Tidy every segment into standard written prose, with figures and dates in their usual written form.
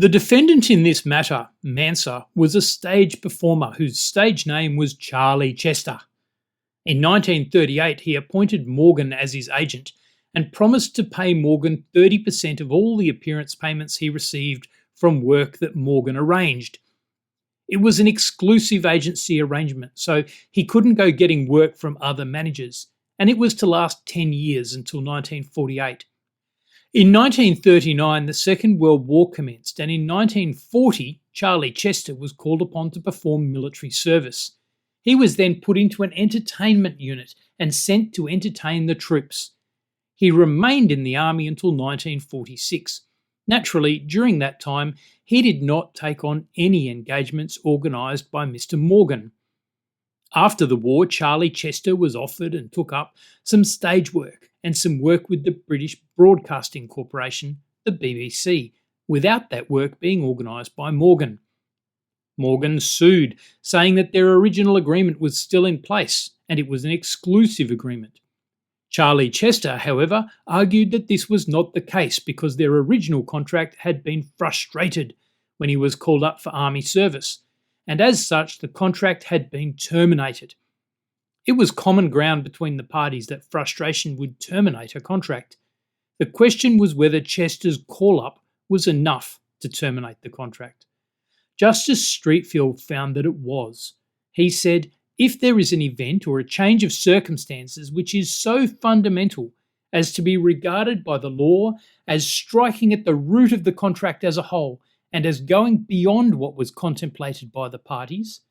The defendant in this matter, Manser, was a stage performer whose stage name was Charlie Chester. In 1938, he appointed Morgan as his agent and promised to pay Morgan 30% of all the appearance payments he received from work that Morgan arranged. It was an exclusive agency arrangement, so he couldn't go getting work from other managers, and it was to last 10 years until 1948. In 1939, the Second World War commenced, and in 1940, Charlie Chester was called upon to perform military service. He was then put into an entertainment unit and sent to entertain the troops. He remained in the army until 1946. Naturally, during that time, he did not take on any engagements organised by Mr. Morgan. After the war, Charlie Chester was offered and took up some stage work and some work with the British Broadcasting Corporation, the BBC, without that work being organised by Morgan. Morgan sued, saying that their original agreement was still in place and it was an exclusive agreement. Charlie Chester, however, argued that this was not the case because their original contract had been frustrated when he was called up for army service, and as such the contract had been terminated. It was common ground between the parties that frustration would terminate a contract. The question was whether Chester's call-up was enough to terminate the contract. Justice Streatfeild found that it was. He said, if there is an event or a change of circumstances which is so fundamental as to be regarded by the law as striking at the root of the contract as a whole and as going beyond what was contemplated by the parties,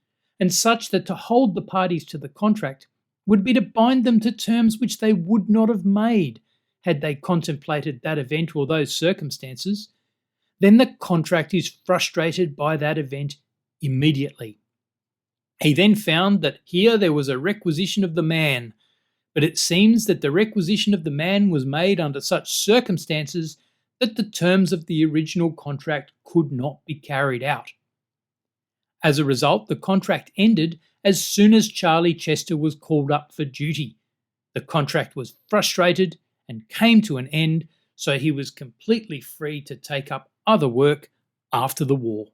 and such that to hold the parties to the contract would be to bind them to terms which they would not have made had they contemplated that event or those circumstances, then the contract is frustrated by that event immediately. He then found that here there was a requisition of the man, but it seems that the requisition of the man was made under such circumstances that the terms of the original contract could not be carried out. As a result, the contract ended as soon as Charlie Chester was called up for duty. The contract was frustrated and came to an end, so he was completely free to take up other work after the war.